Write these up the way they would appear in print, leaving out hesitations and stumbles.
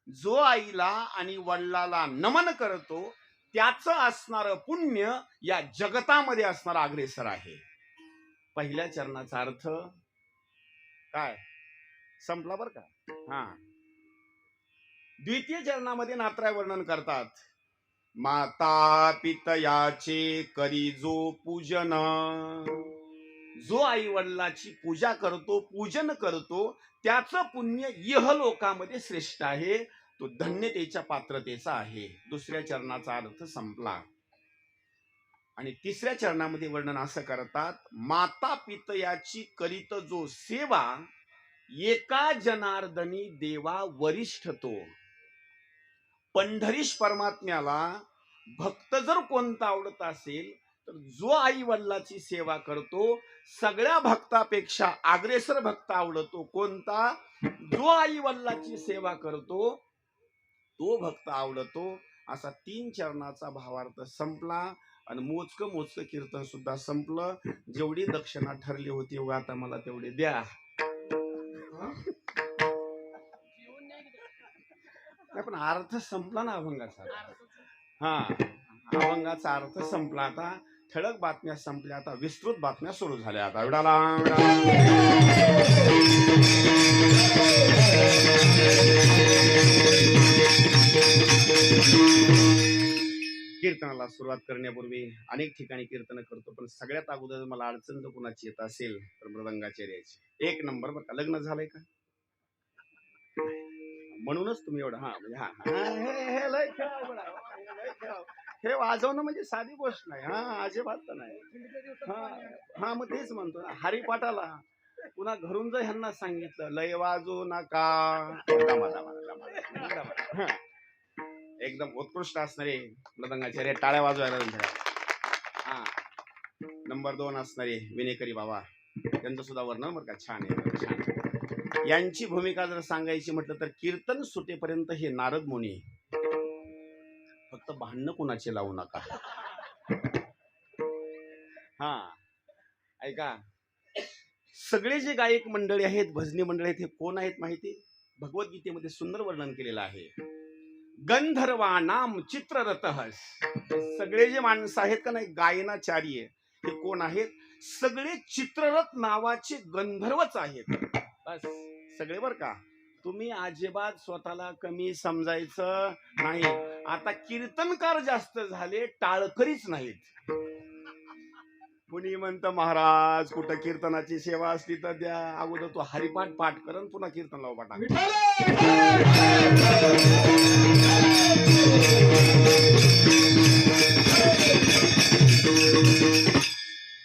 जो आईला आणि वडिलाला नमन करतो त्याचं असणारं पुण्य या जगतामध्ये असणार अग्रेसर आहे. पहिल्या चरणाचा अर्थ काय संपला बर का. हा, द्वितीय चरणामध्ये नात्राय वर्णन करतात. माता पितयाचे करी जो पूजन, जो आई वडिलाची पूजा करतो, पूजन करतो, त्याचं पुण्य इहलोकामध्ये श्रेष्ठ आहे, तो धन्यतेच्या पात्रतेचा आहे. दुसऱ्या चरणाचा अर्थ संपला. आणि तिसऱ्या चरणामध्ये वर्णन असं करतात. माता पितयाची करीत जो सेवा, एका जनार्दनी देवा वरिष्ठ तो. पंढरीश परमात्म्याला भक्त जर कोणता आवडत असेल तर जो आई वडिलाची सेवा करतो, सगळ्या भक्तापेक्षा अग्रेसर भक्त आवडतो कोणता, जो आई वडिलाची सेवा करतो तो भक्त आवडतो. असा 3 चरणाचा भावार्थ संपला आणि मोजकं कीर्तन सुद्धा संपलं. जेवढी दक्षिणा ठरली होती व आता मला तेवढे द्या. पण अर्थ संपला ना अभंगाचा. हा, अभंगाचा अर्थ संपला. आता ठळक बातम्या संपल्या, आता विस्तृत बातम्या सुरू झाल्या. आता कीर्तनाला सुरुवात करण्यापूर्वी अनेक ठिकाणी कीर्तन करतो, पण सगळ्यात अगोदर मला अडचण जर कुणाची येत असेल तर मृदंगाचार्याची. 1 नंबर बरं का. लग्न झालंय का? म्हणूनच तुम्ही एवढं म्हणजे हे वाजवणं म्हणजे साधी गोष्ट नाही. अजिबात नाही. मग तेच म्हणतो ना, हरिपाठाला पुन्हा घरून जर ह्यांना सांगितलं लय वाजू नका, एकदम उत्कृष्ट असणारे मृदंगाचार्य टाळ्या वाजवायला. नंबर 2 असणारे विनेकरी बाबा, त्यांचं सुद्धा वर्णन बरं का छान आहे, छान. यांची भूमिका जर सांगायची म्हटलं तर कीर्तन सुटेपर्यंत हे नारद मुनी, फक्त भांडणं कुणाचे लावू नका. ऐका, सगळे जे गायक मंडळी आहेत, भजनी मंडळी आहेत, हे कोण आहेत माहिती? भगवद्गीतेमध्ये सुंदर वर्णन केलेलं आहे. गंधर्वा नाम चित्ररथहस. सगळे जे माणसं आहेत का नाही गायनाचार्य, हे कोण आहेत? सगळे चित्ररथ नावाचे गंधर्वच आहेत. बस सगळे बर का. तुम्ही अजिबात स्वतःला कमी समजायचं नाही. आता कीर्तनकार जास्त झाले, टाळकरीच नाहीत. कुणी म्हणतं महाराज कुठं कीर्तनाची सेवा असली तर द्या. अगोदर तो हरिपाठ पाठ करन, पुन्हा कीर्तन लाव पाठ.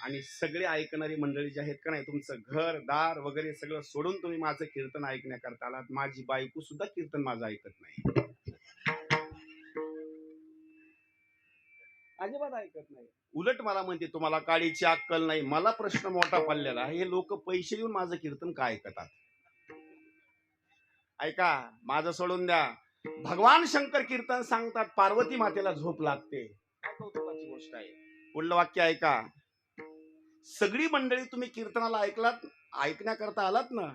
आणि सगळे ऐकणारी मंडळी जे आहेत का नाही, तुमचं घर दार वगैरे सगळं सोडून तुम्ही माझं कीर्तन ऐकण्याकरता आलात. माझी बायको सुद्धा कीर्तन माझं ऐकत नाही, अजिबात ऐकत नाही. उलट मला म्हणते तुम्हाला काळीची अक्कल नाही. मला प्रश्न मोठा पडलेला आहे, हे लोक पैसे देऊन माझं कीर्तन काय ऐकतात? ऐका, माझं सोडून द्या. भगवान शंकर कीर्तन सांगतात, पार्वती मातेला झोप लागते. काय कौतुकाची गोष्ट आहे. पुढलं वाक्य ऐका. सगळी मंडळी तुम्ही कीर्तनाला ऐकण्याकरता आलात ना.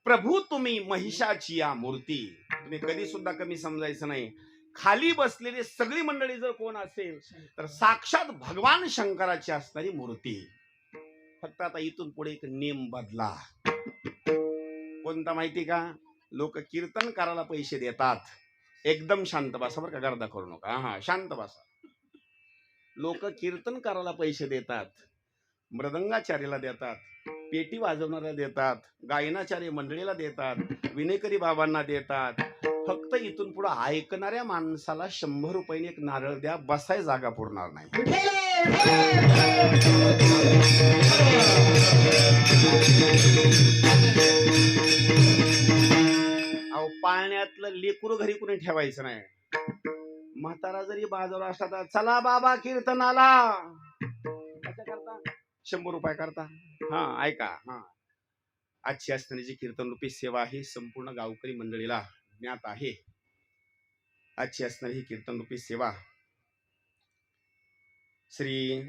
प्रभू तुम्ही महिषाची या मूर्ती. तुम्ही कधी सुद्धा कमी समजायचं नाही. खाली बसलेली सगळी मंडळी जर कोण असेल तर साक्षात भगवान शंकराची असणारी मूर्ती. फक्त आता इथून पुढे एक नेम बदला. कोणता माहिती का? लोक कीर्तन करायला पैसे देतात. एकदम शांत बसा बरं का, गर्दा करू नका. शांत बसा. लोक कीर्तन करायला पैसे देतात, मृदंगाचार्याला देतात, पेटी वाजवणाऱ्याला देतात, गायनाचार्य मंडळीला देतात, विनेकरी बाबांना देतात. फक्त इथून पुढे ऐकणाऱ्या माणसाला 100 रुपयाने एक नारळ द्या, बसाय जागा पुरणार नाही. अहो, पाळण्यातलं लेकरू घरी कुणी ठेवायचं नाही. म्हातारा जरी बाजावर असला तर चला बाबा कीर्तनाला, करता 100 रुपये करता. ऐका, आजची असणारी जी कीर्तन रूपी सेवा आहे संपूर्ण गावकरी मंडळीला ज्ञात आहे. आजची असणारी ही कीर्तन रूपी सेवा श्री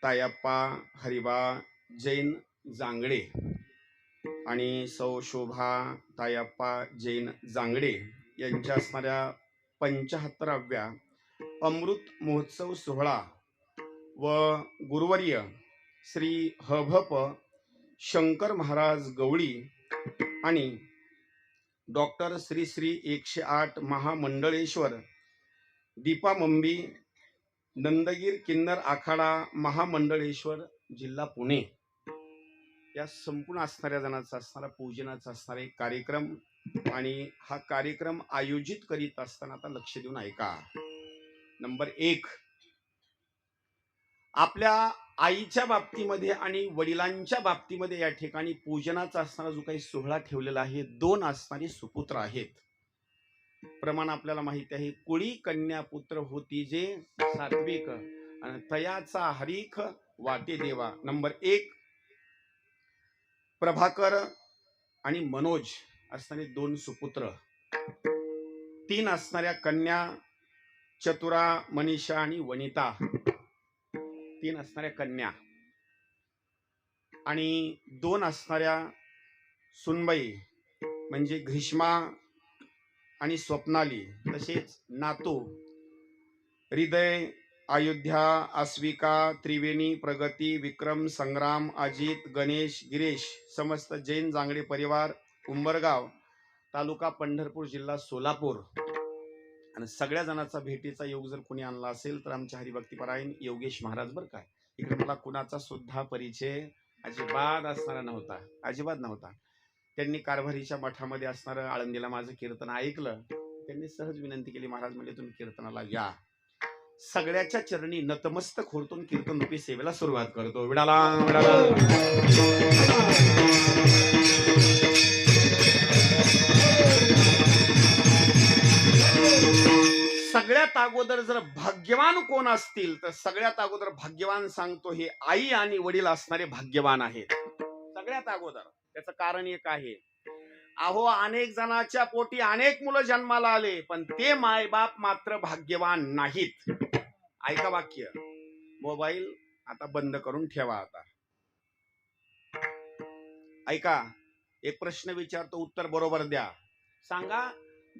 तायप्पा हरिबा जैन जांगडे आणि सौ शोभा तायप्पा जैन जांगडे यांच्या असणाऱ्या 75व्या अमृत महोत्सव सोहळा व गुरुवर्य श्री हभप शंकर महाराज गवळी आणि डॉक्टर श्री श्री 108 महामंडळेश्वर दीपा मंबी नंदगीर किन्नर आखाडा महामंडळेश्वर जिल्हा पुणे या संपूर्ण असणाऱ्या जणांचा असणारा पूजनाचा असणारा एक कार्यक्रम आणि हा कार्यक्रम आयोजित करीत असताना आता लक्ष देऊन ऐका. नंबर 1, आपल्या आईच्या बाबतीमध्ये आणि वडिलांच्या बाबतीमध्ये या ठिकाणी पूजनाचा असणारा जो काही सोहळा ठेवलेला आहे 2 असणारी सुपुत्र आहेत. प्रमाण आपल्याला माहिती आहे. कुळी कन्या पुत्र होती जे सात्विक आणि तयाचा हरीख वाटे देवा. नंबर 1 प्रभाकर आणि मनोज असणारे 2 सुपुत्र. 3 असणाऱ्या कन्या चतुरा मनीषा आणि वनिता. 3 असणाऱ्या कन्या आणि 2 असणाऱ्या सुनबाई म्हणजे ग्रीष्मा आणि स्वप्नाली. तसेच नातू हृदय अयोध्या आस्विका त्रिवेणी प्रगती विक्रम संग्राम अजित गणेश गिरीश समस्त जैन जांगडे परिवार उंबरगाव तालुका पंढरपूर जिल्हा सोलापूर. आणि सगळ्या जणांचा भेटीचा योग जर कोणी आणला असेल तर आमच्या हरिभक्तीपरायण योगेश महाराज. बरं काय, इकडे मला कुणाचा सुद्धा परिचय अजिबात असणारा नव्हता, अजिबात नव्हता. त्यांनी कारभारीच्या मठामध्ये असणारं आळंदीला माझं कीर्तन ऐकलं. त्यांनी सहज विनंती केली, महाराज म्हणजे तुम्ही कीर्तनाला या. सगळ्याच्या चरणी नतमस्तक होतून कीर्तन रूपी सेवेला सुरुवात करतो. विडाला विडाला सगळ्यात अगोदर जर भाग्यवान कोण असतील तर सगळ्यात अगोदर भाग्यवान सांगतो हे आई आणि वडील असणारे भाग्यवान आहेत सगळ्यात अगोदर. त्याचं कारण एक आहे, अहो अनेक जणांच्या पोटी अनेक मुलं जन्माला आले पण ते मायबाप मात्र भाग्यवान नाहीत. ऐका वाक्य. मोबाईल आता बंद करून ठेवा. आता ऐका, एक प्रश्न विचारतो, उत्तर बरोबर द्या. सांगा,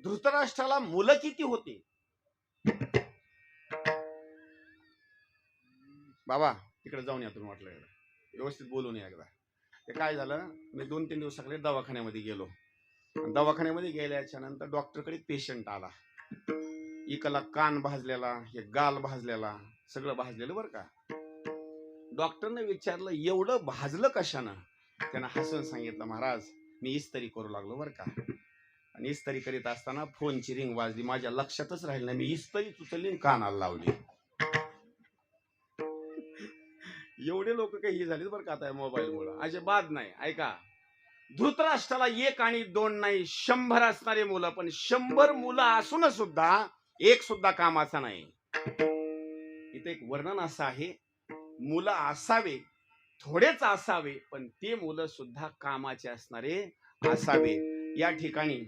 धृतराष्ट्राला मुलं किती होती? बाबा तिकडे जाऊन या, तुम्ही वाटलं व्यवस्थित बोलून या एकदा. ते काय झालं, मी 2-3 दिवसाकडे दवाखान्यामध्ये गेलो. दवाखान्यामध्ये गेल्याच्या नंतर डॉक्टरकडे पेशंट आला. इकडला कान भाजलेला, हे गाल भाजलेला, सगळं भाजलेलं बरं का. डॉक्टरने विचारलं एवढं भाजलं कशानं? त्यानं हसून सांगितलं, महाराज मी इस्त्री करू लागलो बरं का. आणि इस्त्री करीत असताना फोनची रिंग वाजली, माझ्या लक्षातच राहिलं नाही. मी इस्त्री उचलली कानाला लावली. एवढे लोक काही झाले बरं का आता मोबाईल मुळे. अजिबात नाही. ऐका, धृतराष्ट्राला 1 आणि 2 नाही 100 असणारे मुलं, पण 100 मुलं असून सुद्धा एक सुद्धा कामाचा नाही. इथे एक वर्णन असं आहे, मुलं असावे, थोडेच असावे, पण ते मुलं सुद्धा कामाचे असणारे असावे. या ठिकाणी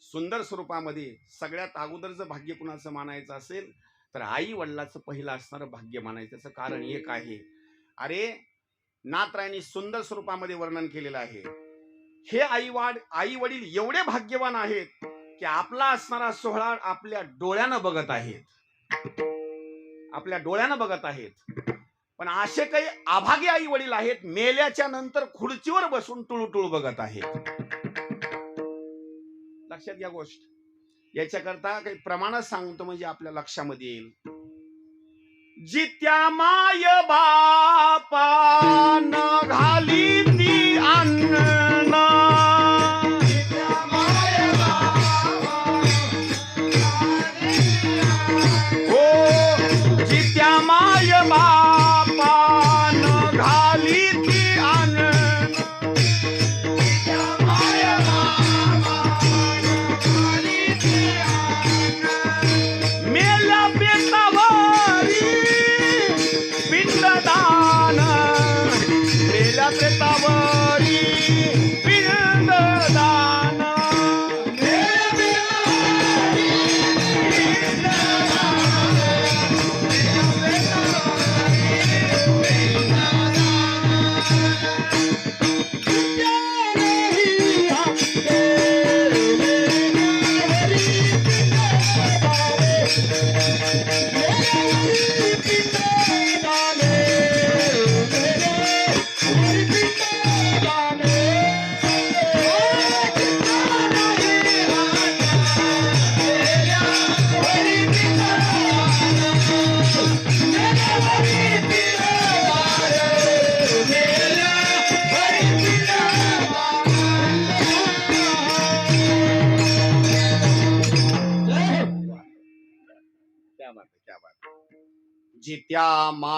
सुंदर स्वरूपामध्ये सगळ्यात अगोदर जर भाग्य कुणाचं मानायचं असेल तर आई वडिलाचं पहिलं असणारं भाग्य मानायचं. त्याचं कारण एक आहे, अरे नाथरायांनी सुंदर स्वरूपामध्ये वर्णन केलेलं आहे. हे आई वडील एवढे भाग्यवान आहेत की आपला असणारा सोहळा आपल्या डोळ्यानं बघत आहेत, आपल्या डोळ्यानं बघत आहेत. पण असे काही अभागे आई वडील आहेत, मेल्याच्या नंतर खुर्चीवर बसून टुळूटुळू बघत आहेत. लक्षात घ्या गोष्ट. याच्याकरता काही प्रमाणात सांगतो म्हणजे आपल्या लक्षामध्ये येईल. जित्या माय बापान घाली ती अन्न, जित्या माय बापान घाली ती अन्न, मेल्या बेतावरी पिंडदान, मेल्या बेतावरी जित्या मा